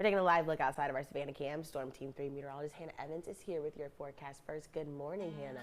We're taking a live look outside of our Savannah Cam. Storm Team 3 meteorologist Hannah Evans is here with your forecast first. Good morning, Hannah.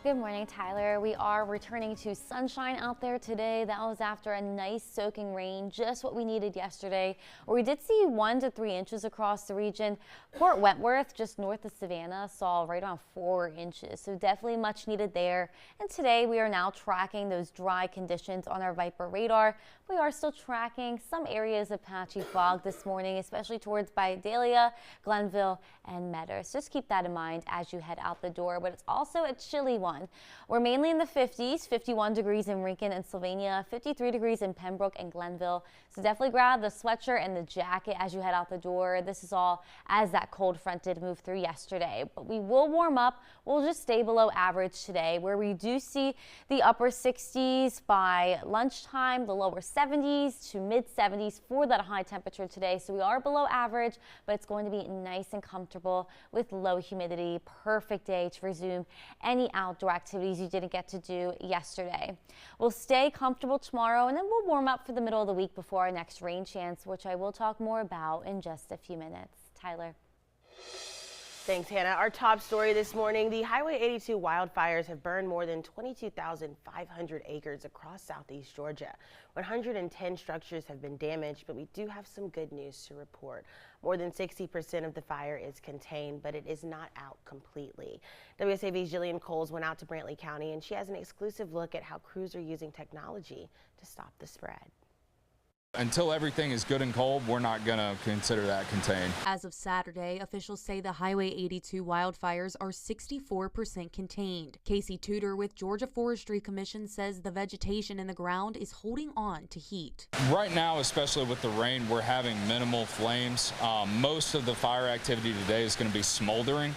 Good morning, Tyler. We are returning to sunshine out there today. That was after a nice soaking rain, just what we needed yesterday, where we did see 1 to 3 inches across the region. Fort Wentworth, just north of Savannah, saw right around 4 inches, so definitely much needed there. And today we are now tracking those dry conditions on our Viper radar. We are still tracking some areas of patchy fog this morning, especially towards Vidalia, Glenville, and Meadows. Just keep that in mind as you head out the door, but it's also a chilly one. We're mainly in the 50s, 51 degrees in Rincon and Sylvania, 53 degrees in Pembroke and Glenville. So definitely grab the sweatshirt and the jacket as you head out the door. This is all as that cold front did move through yesterday, but we will warm up. We'll just stay below average today, where we do see the upper 60s by lunchtime, the lower 70s to mid 70s for that high temperature today. So we are below average, but it's going to be nice and comfortable with low humidity. Perfect day to resume any outdoor activities you didn't get to do yesterday. We'll stay comfortable tomorrow, and then we'll warm up for the middle of the week before our next rain chance, which I will talk more about in just a few minutes. Tyler. Thanks, Hannah. Our top story this morning, the Highway 82 wildfires have burned more than 22,500 acres across southeast Georgia. 110 structures have been damaged, but we do have some good news to report. More than 60% of the fire is contained, but it is not out completely. WSAV's Jillian Coles went out to Brantley County, and she has an exclusive look at how crews are using technology to stop the spread. Until everything is good and cold, we're not going to consider that contained. As of Saturday, officials say the Highway 82 wildfires are 64% contained. Casey Tudor with Georgia Forestry Commission says the vegetation in the ground is holding on to heat. Right now, especially with the rain, we're having minimal flames. Most of the fire activity today is going to be smoldering.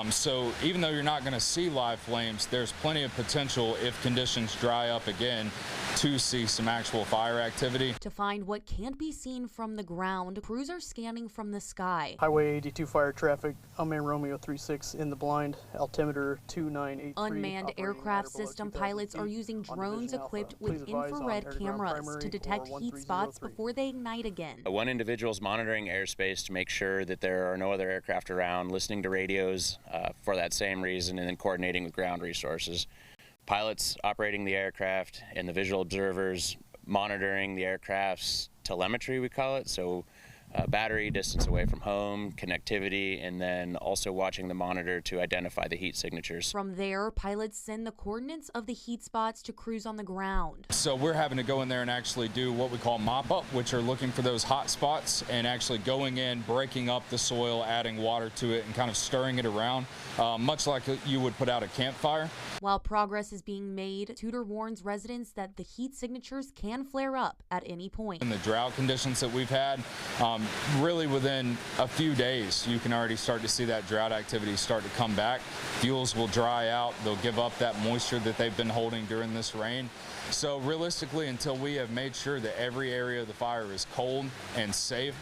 So even though you're not going to see live flames, there's plenty of potential if conditions dry up again to see some actual fire activity. To find what can't be seen from the ground, crews are scanning from the sky. Highway 82 fire traffic, unmanned Romeo 36 in the blind, altimeter 2983. Unmanned aircraft system pilots are using drones equipped with infrared cameras to detect heat spots before they ignite again. One individual is monitoring airspace to make sure that there are no other aircraft around, listening to radios for that same reason, and then coordinating with ground resources. Pilots operating the aircraft and the visual observers monitoring the aircraft's telemetry, we call it, so battery, distance away from home, connectivity, and then also watching the monitor to identify the heat signatures. From there, pilots send the coordinates of the heat spots to crews on the ground. So we're having to go in there and actually do what we call mop-up, which are looking for those hot spots and actually going in, breaking up the soil, adding water to it, and kind of stirring it around, much like you would put out a campfire. While progress is being made, Tudor warns residents that the heat signatures can flare up at any point. In the drought conditions that we've had, really within a few days, you can already start to see that drought activity start to come back. Fuels will dry out. They'll give up that moisture that they've been holding during this rain. So realistically, until we have made sure that every area of the fire is cold and safe,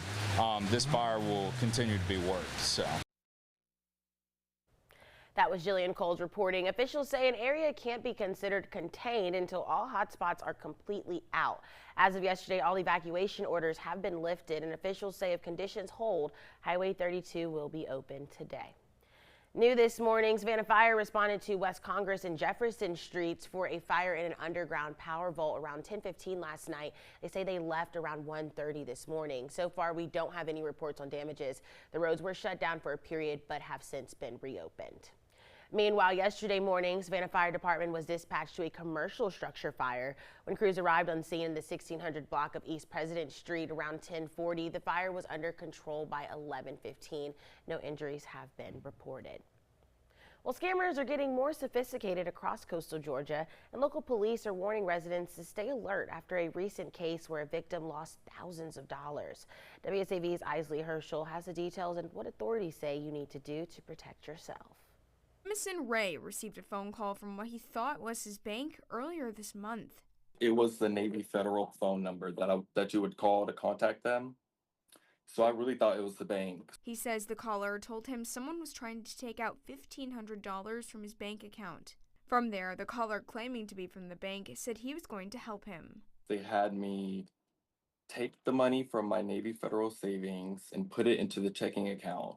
this fire will continue to be worked. So. That was Jillian Coles reporting. Officials say an area can't be considered contained until all hotspots are completely out. As of yesterday, all evacuation orders have been lifted, and officials say if conditions hold, Highway 32 will be open today. New this morning, Savannah Fire responded to West Congress and Jefferson Streets for a fire in an underground power vault around 10:15 last night. They say they left around 1:30 this morning. So far, we don't have any reports on damages. The roads were shut down for a period but have since been reopened. Meanwhile, yesterday morning, Savannah Fire Department was dispatched to a commercial structure fire. When crews arrived on scene in the 1600 block of East President Street around 10:40, the fire was under control by 11:15. No injuries have been reported. Well, scammers are getting more sophisticated across coastal Georgia, and local police are warning residents to stay alert after a recent case where a victim lost thousands of dollars. WSAV's Isley Herschel has the details and what authorities say you need to do to protect yourself. Jamison Ray received a phone call from what he thought was his bank earlier this month. It was the Navy Federal phone number that you would call to contact them. So I really thought it was the bank. He says the caller told him someone was trying to take out $1,500 from his bank account. From there, the caller claiming to be from the bank said he was going to help him. They had me take the money from my Navy Federal savings and put it into the checking account.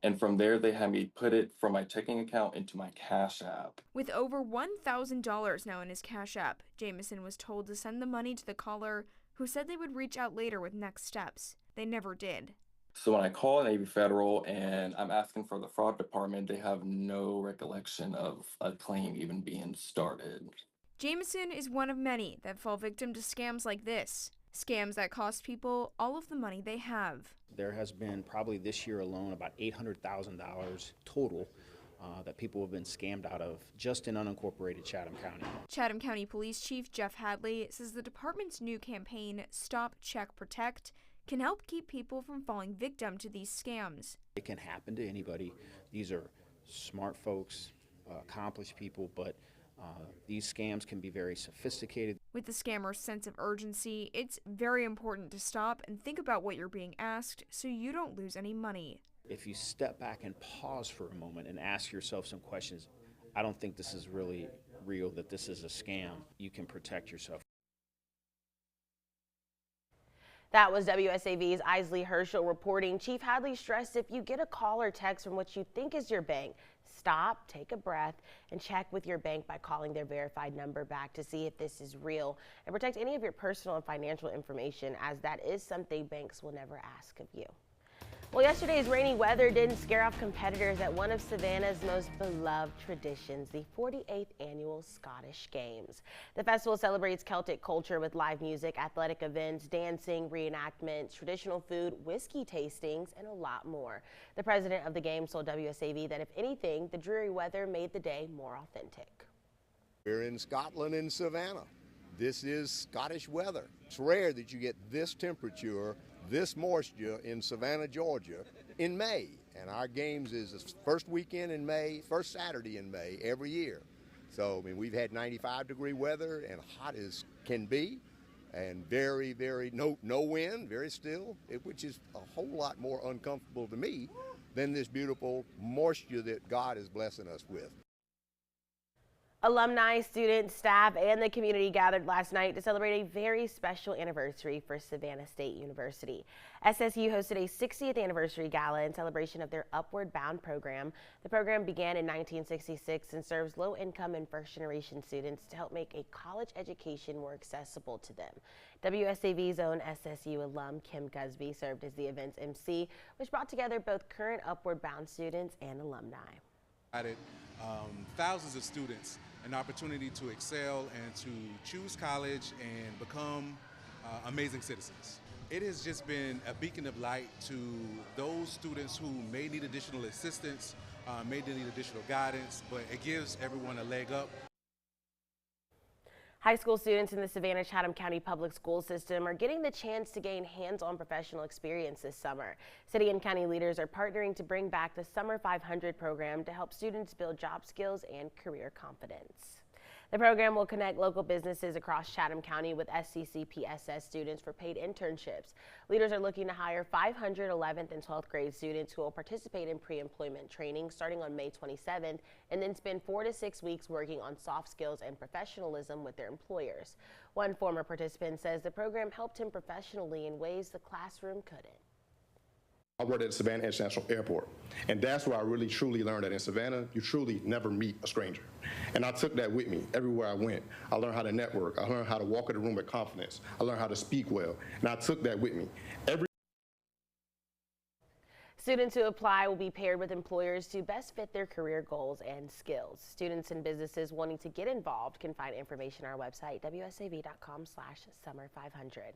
And from there, they had me put it from my checking account into my Cash App. With over $1,000 now in his Cash App, Jameson was told to send the money to the caller, who said they would reach out later with next steps. They never did. So when I call Navy Federal and I'm asking for the fraud department, they have no recollection of a claim even being started. Jameson is one of many that fall victim to scams like this. Scams that cost people all of the money they have. There has been probably this year alone about $800,000 total that people have been scammed out of just in unincorporated Chatham County. Chatham County Police Chief Jeff Hadley says the department's new campaign, Stop, Check, Protect, can help keep people from falling victim to these scams. It can happen to anybody. These are smart folks, accomplished people, but these scams can be very sophisticated. With the scammer's sense of urgency, it's very important to stop and think about what you're being asked so you don't lose any money. If you step back and pause for a moment and ask yourself some questions, I don't think this is really real, that this is a scam. You can protect yourself. That was WSAV's Isley Herschel reporting. Chief Hadley stressed if you get a call or text from what you think is your bank, stop, take a breath, and check with your bank by calling their verified number back to see if this is real, and protect any of your personal and financial information, as that is something banks will never ask of you. Well, yesterday's rainy weather didn't scare off competitors at one of Savannah's most beloved traditions, the 48th annual Scottish Games. The festival celebrates Celtic culture with live music, athletic events, dancing, reenactments, traditional food, whiskey tastings, and a lot more. The president of the Games told WSAV that if anything, the dreary weather made the day more authentic. We're in Scotland in Savannah. This is Scottish weather. It's rare that you get this temperature, this moisture in Savannah, Georgia in May. And our games is the first weekend in May, first Saturday in May every year. So, I mean, we've had 95-degree weather and hot as can be, and very, no wind, very still, which is a whole lot more uncomfortable to me than this beautiful moisture that God is blessing us with. Alumni, students, staff, and the community gathered last night to celebrate a very special anniversary for Savannah State University. SSU hosted a 60th anniversary gala in celebration of their Upward Bound program. The program began in 1966 and serves low-income and first-generation students to help make a college education more accessible to them. WSAV's own SSU alum Kim Gusby served as the event's MC, which brought together both current Upward Bound students and alumni. Added thousands of students an opportunity to excel and to choose college and become amazing citizens. It has just been a beacon of light to those students who may need additional assistance, may need additional guidance, but it gives everyone a leg up. High school students in the Savannah-Chatham County Public School System are getting the chance to gain hands-on professional experience this summer. City and county leaders are partnering to bring back the Summer 500 program to help students build job skills and career confidence. The program will connect local businesses across Chatham County with SCCPSS students for paid internships. Leaders are looking to hire 500 11th and 12th grade students who will participate in pre-employment training starting on May 27th and then spend 4 to 6 weeks working on soft skills and professionalism with their employers. One former participant says the program helped him professionally in ways the classroom couldn't. I worked at the Savannah International Airport, and that's where I really truly learned that in Savannah, you truly never meet a stranger. And I took that with me everywhere I went. I learned how to network. I learned how to walk in the room with confidence. I learned how to speak well, and I took that with me. Students who apply will be paired with employers to best fit their career goals and skills. Students and businesses wanting to get involved can find information on our website, wsav.com/summer500.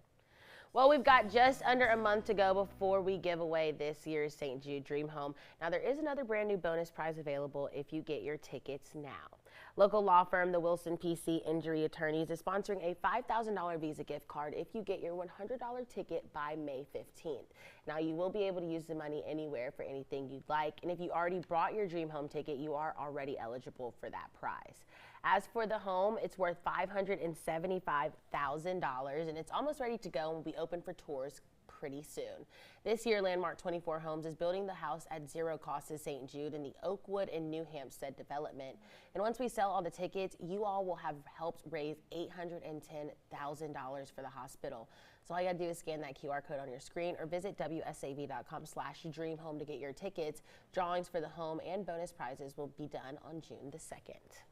Well, we've got just under a month to go before we give away this year's St. Jude Dream Home. Now, there is another brand new bonus prize available if you get your tickets now. Local law firm, the Wilson PC Injury Attorneys, is sponsoring a $5,000 Visa gift card if you get your $100 ticket by May 15th. Now, you will be able to use the money anywhere for anything you'd like, and if you already brought your Dream Home ticket, you are already eligible for that prize. As for the home, it's worth $575,000, and it's almost ready to go and will be open for tours pretty soon. This year, Landmark 24 Homes is building the house at zero cost in St. Jude in the Oakwood and New Hampstead development. And once we sell all the tickets, you all will have helped raise $810,000 for the hospital. So all you gotta do is scan that QR code on your screen or visit WSAV.com/dreamhome to get your tickets. Drawings for the home and bonus prizes will be done on June the 2nd.